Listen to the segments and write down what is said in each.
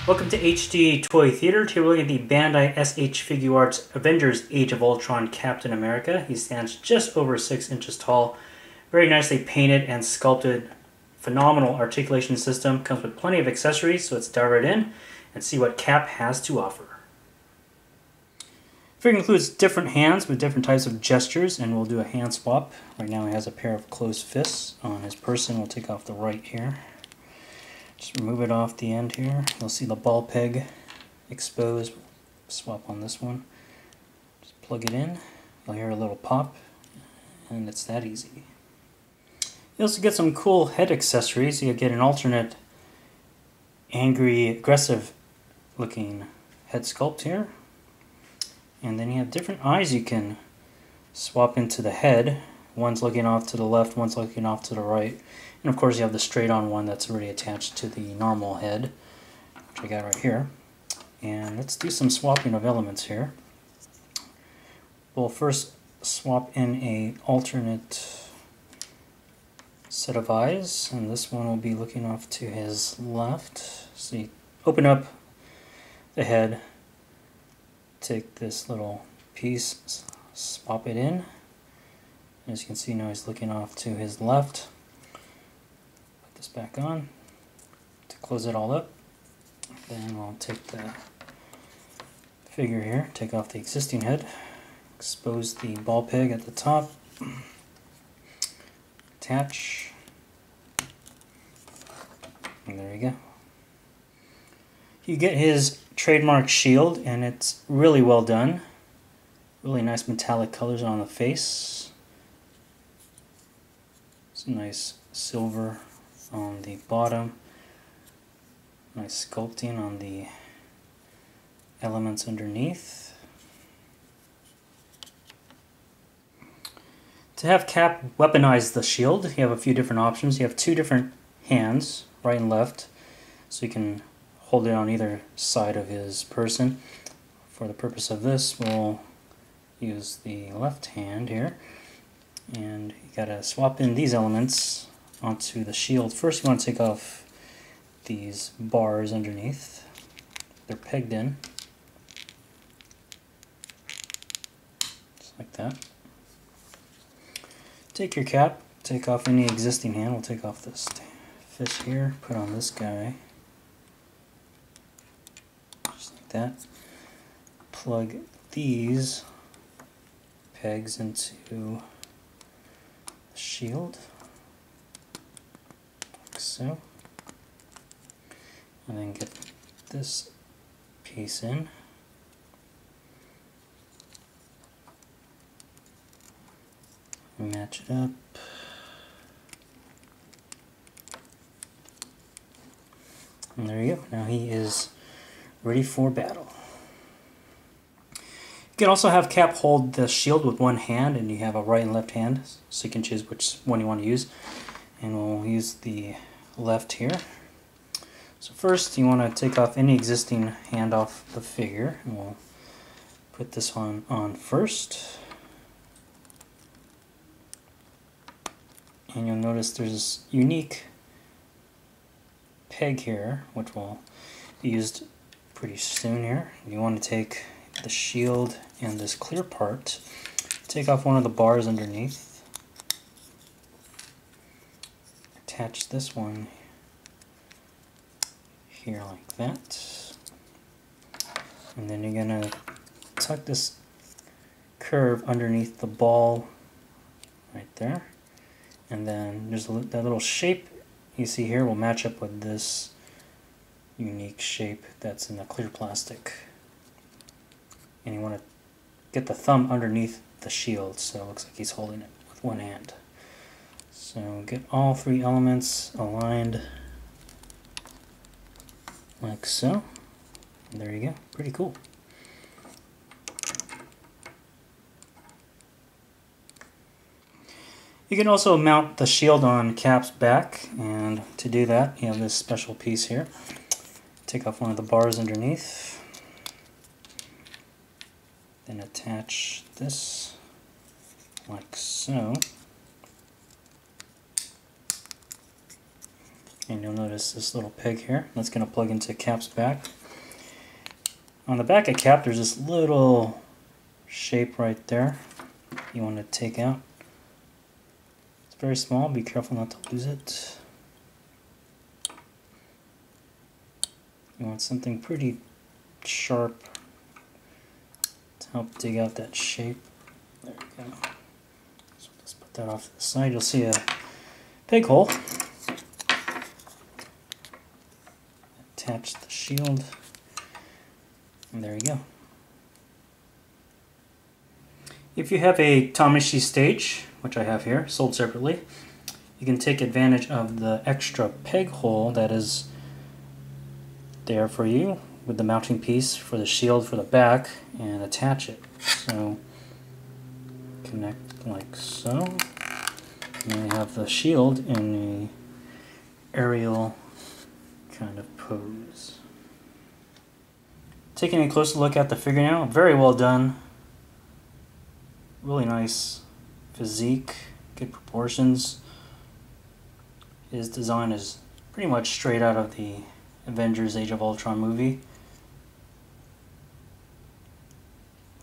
Welcome to HD Toy Theater. Today we're looking at the Bandai S.H. Figuarts Avengers Age of Ultron Captain America. He stands just over 6 inches tall. Very nicely painted and sculpted. Phenomenal articulation system. Comes with plenty of accessories, so let's dive right in and see what Cap has to offer. Figure includes different hands with different types of gestures, and we'll do a hand swap. Right now he has a pair of closed fists on his person. We'll take off the right here. Just remove it off the end here. You'll see the ball peg exposed. Swap on this one. Just plug it in. You'll hear a little pop, and it's that easy. You also get some cool head accessories. You get an alternate angry, aggressive looking head sculpt here. And then you have different eyes you can swap into the head. One's looking off to the left, one's looking off to the right. And of course you have the straight on one that's already attached to the normal head, which I got right here. And let's do some swapping of elements here. We'll first swap in a alternate set of eyes, and this one will be looking off to his left. So you open up the head, take this little piece, swap it in. As you can see now he's looking off to his left. Put this back on to close it all up. Then we'll take the figure here, take off the existing head, expose the ball peg at the top, attach, and there you go. You get his trademark shield, and it's really well done. Really nice metallic colors on the face. Some nice silver on the bottom. Nice sculpting on the elements underneath. To have Cap weaponize the shield, you have a few different options. You have two different hands, right and left, so you can hold it on either side of his person. For the purpose of this, we'll use the left hand here, and you gotta swap in these elements onto the shield. First you want to take off these bars underneath. They're pegged in, just like that. Take your cap, take off any existing hand. We'll take off this fist here, put on this guy, just like that. Plug these pegs into the shield, like so, and then get this piece in. Match it up. And there you go. Now he is ready for battle. You can also have Cap hold the shield with one hand, and you have a right and left hand, so you can choose which one you want to use. And we'll use the left here. So first you want to take off any existing hand off the figure, and we'll put this one on first. And you'll notice there's this unique peg here, which will be used pretty soon here. You want to take the shield and this clear part, take off one of the bars underneath, attach this one here like that, and then you're going to tuck this curve underneath the ball right there, and then there's that little shape you see here will match up with this unique shape that's in the clear plastic. And you want to get the thumb underneath the shield so it looks like he's holding it with one hand. So get all three elements aligned like so. And there you go. Pretty cool. You can also mount the shield on Cap's back, and to do that you have this special piece here. Take off one of the bars underneath. Then attach this like so, and you'll notice this little peg here that's going to plug into Cap's back. On the back of cap, there's this little shape right there you want to take out. It's very small, be careful not to lose it. You want something pretty sharp to help dig out that shape. There we go. So let's put that off to the side. You'll see a peg hole. Attach the shield. And there you go. If you have a Tamashi stage, which I have here, sold separately, you can take advantage of the extra peg hole that is there for you with the mounting piece for the shield for the back and attach it. So connect like so. And then you have the shield in a aerial kind of pose. Taking a closer look at the figure now, very well done. Really nice physique, good proportions. His design is pretty much straight out of the Avengers Age of Ultron movie.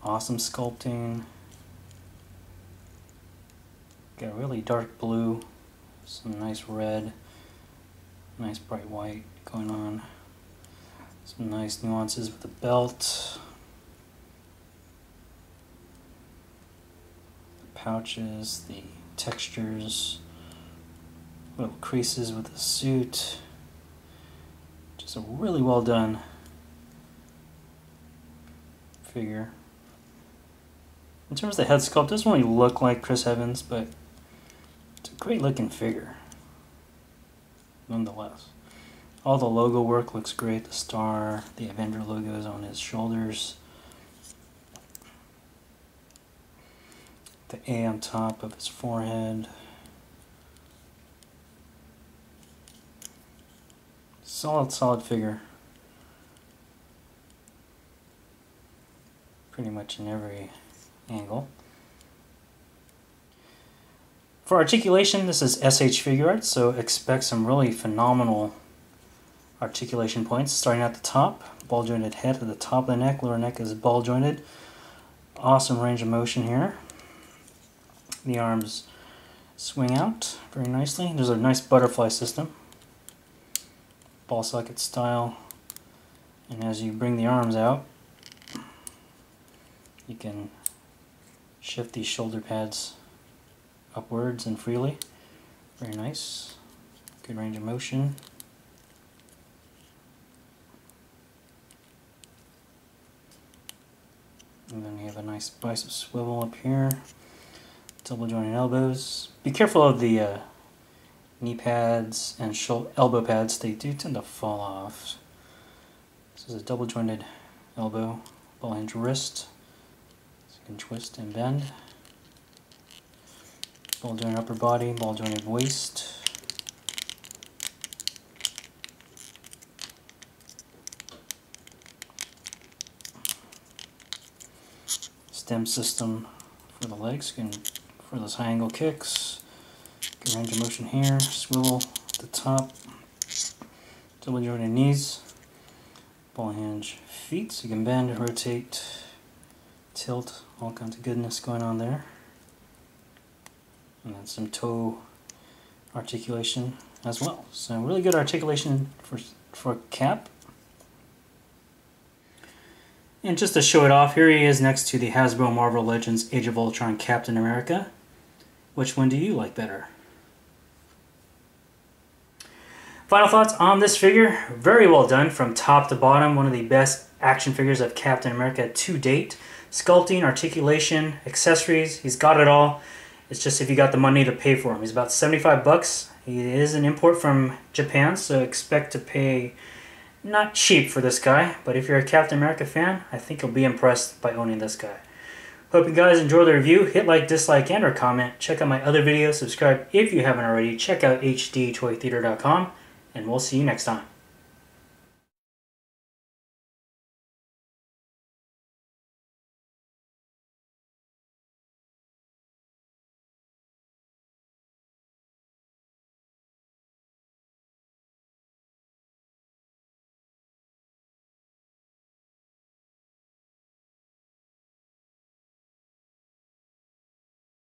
Awesome sculpting. Got really dark blue, some nice red, nice bright white going on. Some nice nuances with the belt. The pouches, the textures, little creases with the suit. Just a really well done figure. In terms of the head sculpt, it doesn't really look like Chris Evans, but it's a great looking figure nonetheless. All the logo work looks great. The star, the Avenger logos on his shoulders. The A on top of his forehead. Solid figure. Pretty much in every angle. For articulation, this is S.H.Figuarts, so expect some really phenomenal articulation points. Starting at the top, ball jointed head at the top of the neck, lower neck is ball jointed. Awesome range of motion here. The arms swing out very nicely. There's a nice butterfly system, ball socket style, and as you bring the arms out, you can shift these shoulder pads upwards and freely. Very nice. Good range of motion. And then you have a nice bicep swivel up here. Double jointed elbows. Be careful of the knee pads and elbow pads. They do tend to fall off. This is a double jointed elbow, ball hinge wrist. So you can twist and bend. Ball jointed upper body, ball jointed waist. Stem system for the legs, for those high angle kicks. Good range of motion here. Swivel at the top. Double jointed knees. Ball hinge feet, so you can bend, rotate, tilt, all kinds of goodness going on there. And then some toe articulation as well. So really good articulation for Cap. And just to show it off, here he is next to the Hasbro Marvel Legends Age of Ultron Captain America. Which one do you like better? Final thoughts on this figure. Very well done from top to bottom. One of the best action figures of Captain America to date. Sculpting, articulation, accessories, he's got it all. It's just if you got the money to pay for him. He's about 75 bucks. He is an import from Japan, so expect to pay not cheap for this guy, but if you're a Captain America fan, I think you'll be impressed by owning this guy. Hope you guys enjoyed the review. Hit like, dislike, and or comment. Check out my other videos. Subscribe if you haven't already. Check out HDToyTheater.com, and we'll see you next time.